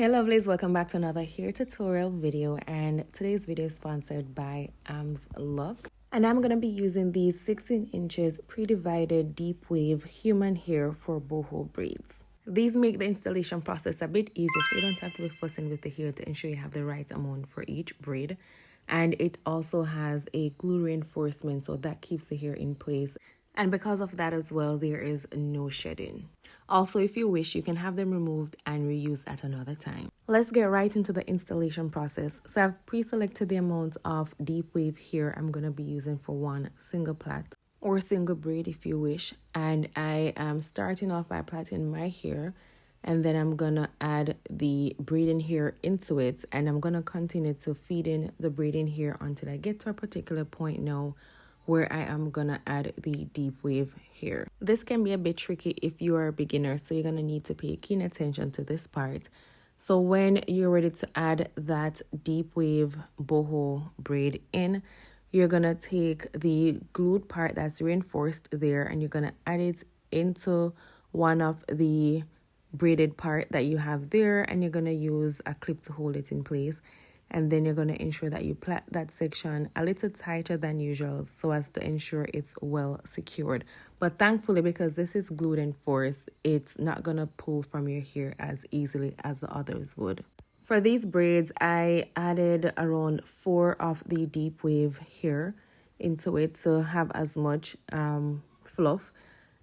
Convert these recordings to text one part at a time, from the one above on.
Hey lovelies, welcome back to another hair tutorial video, and today's video is sponsored by Amzluck, and I'm going to be using these 16 inches pre-divided deep wave human hair for boho braids. These make the installation process a bit easier, so you don't have to be fussing with the hair to ensure you have the right amount for each braid. And it also has a glue reinforcement, so that keeps the hair in place, and because of that as well, there is no shedding. Also, if you wish, you can have them removed and reused at another time. Let's get right into the installation process. So I've pre-selected the amount of deep wave hair I'm going to be using for one single plait or single braid if you wish. And I am starting off by plaiting my hair, and then I'm going to add the braiding hair into it, and I'm going to continue to feed in the braiding hair until I get to a particular point now where I am gonna add the deep wave hair. This can be a bit tricky if you are a beginner, so you're gonna need to pay keen attention to this part. So when you're ready to add that deep wave boho braid in, you're gonna take the glued part that's reinforced there, and you're gonna add it into one of the braided part that you have there, and you're gonna use a clip to hold it in place. And then you're going to ensure that you plait that section a little tighter than usual so as to ensure it's well secured. But thankfully, because this is glued and forced, it's not going to pull from your hair as easily as the others would. For these braids, I added around 4 of the deep wave hair into it to have as much fluff.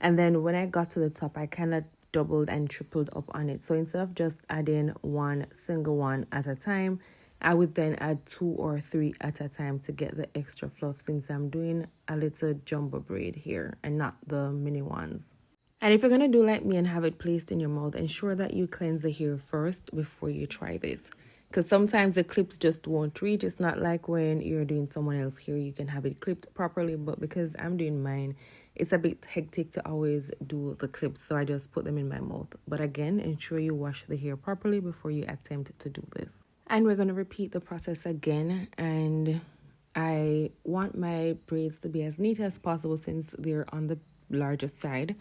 And then when I got to the top, I kind of doubled and tripled up on it. So instead of just adding one single one at a time, I would then add 2 or 3 at a time to get the extra fluff, since I'm doing a little jumbo braid here and not the mini ones. And if you're going to do like me and have it placed in your mouth, ensure that you cleanse the hair first before you try this. Because sometimes the clips just won't reach. It's not like when you're doing someone else's hair, you can have it clipped properly. But because I'm doing mine, it's a bit hectic to always do the clips. So I just put them in my mouth. But again, ensure you wash the hair properly before you attempt to do this. And we're going to repeat the process again, and I want my braids to be as neat as possible since they're on the largest side.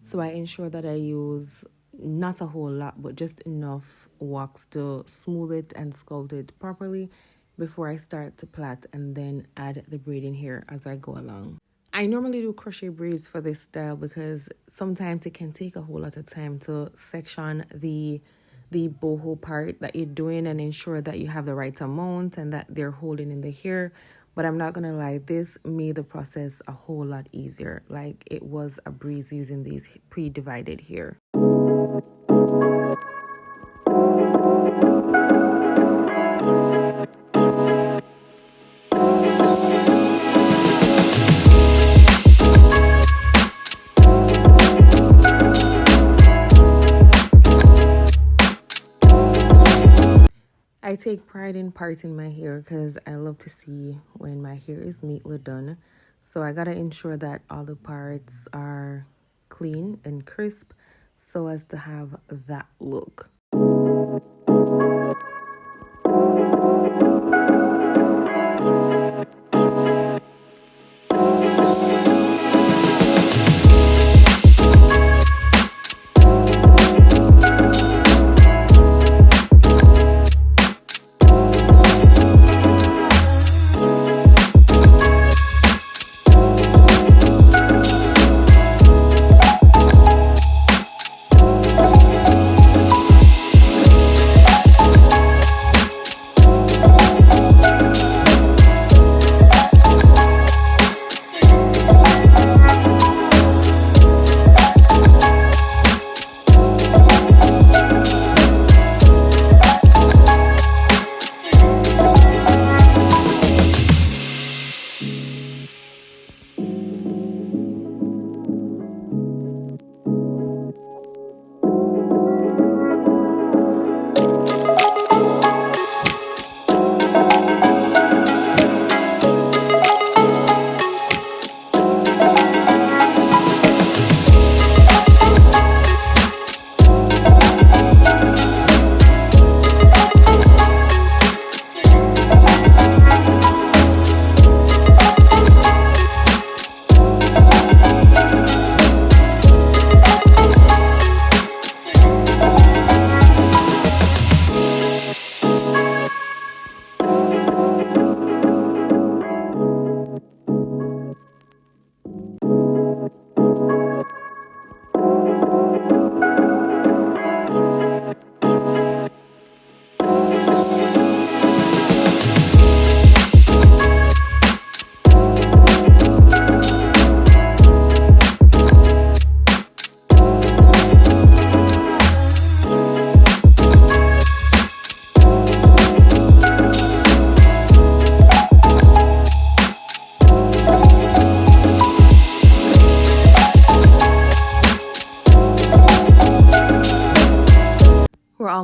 So I ensure that I use not a whole lot, but just enough wax to smooth it and sculpt it properly before I start to plait and then add the braiding hair as I go along. I normally do crochet braids for this style because sometimes it can take a whole lot of time to section the boho part that you're doing and ensure that you have the right amount and that they're holding in the hair. But I'm not gonna lie, this made the process a whole lot easier. Like, it was a breeze using these pre-divided hair. I take pride in parting my hair because I love to see when my hair is neatly done. So I gotta ensure that all the parts are clean and crisp so as to have that look.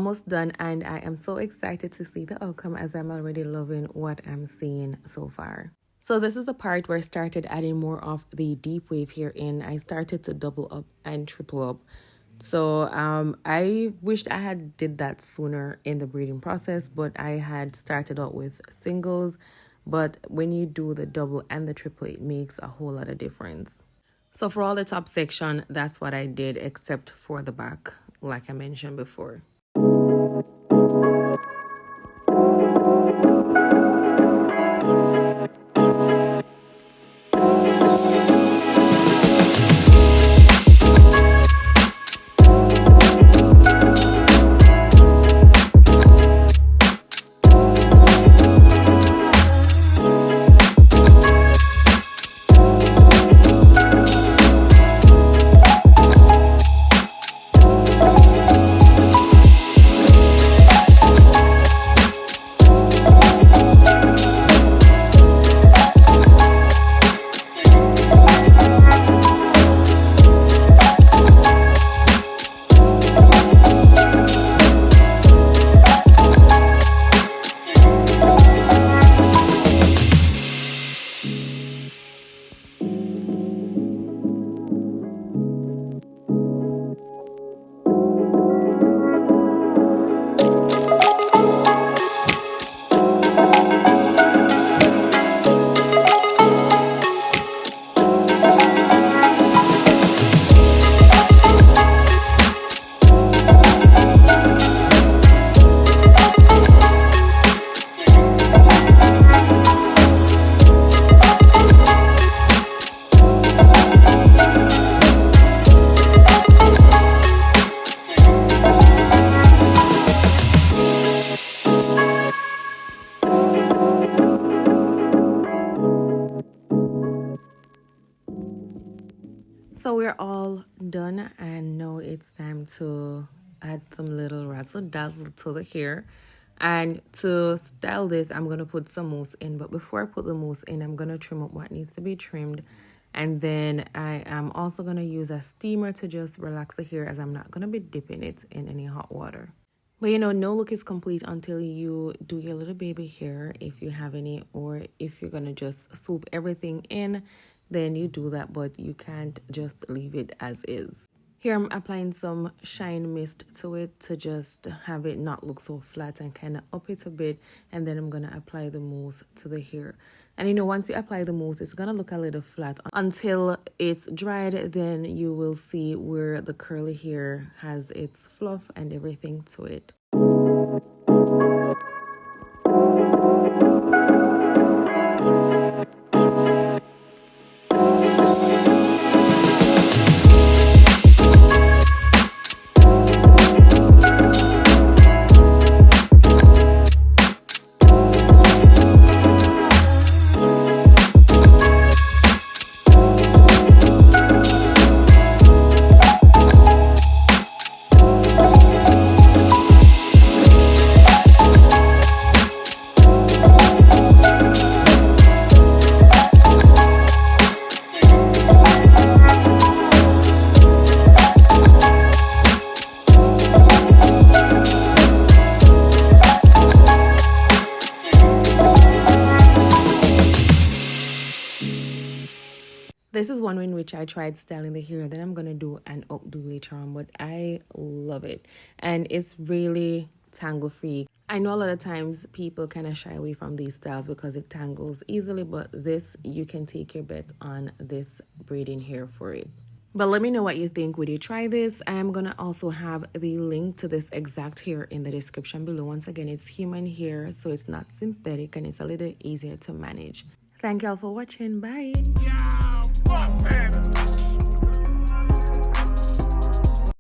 almost done, and I am so excited to see the outcome as I'm already loving what I'm seeing so far. So this is the part where I started adding more of the deep wave here in. I started to double up and triple up. So I wished I had did that sooner in the braiding process, but I had started out with singles. But when you do the double and the triple, it makes a whole lot of difference. So for all the top section, that's what I did, except for the back, like I mentioned before. So we're all done, and now it's time to add some little razzle dazzle to the hair. And to style this, I'm going to put some mousse in, but before I put the mousse in, I'm going to trim up what needs to be trimmed. And then I am also going to use a steamer to just relax the hair, as I'm not going to be dipping it in any hot water. But you know, no look is complete until you do your little baby hair, if you have any, or if you're going to just swoop everything in, then you do that, but you can't just leave it as is. Here I'm applying some shine mist to it to just have it not look so flat and kind of up it a bit, and then I'm going to apply the mousse to the hair. And you know, once you apply the mousse, it's going to look a little flat until it's dried. Then you will see where the curly hair has its fluff and everything to it. This is one in which I tried styling the hair, then I'm going to do an updo later on, but I love it. And it's really tangle free. I know a lot of times people kind of shy away from these styles because it tangles easily, but this, you can take your bet on this braiding hair for it. But let me know what you think. Would you try this? I'm going to also have the link to this exact hair in the description below. Once again, it's human hair, so it's not synthetic and it's a little easier to manage. Thank y'all for watching. Bye. Yeah,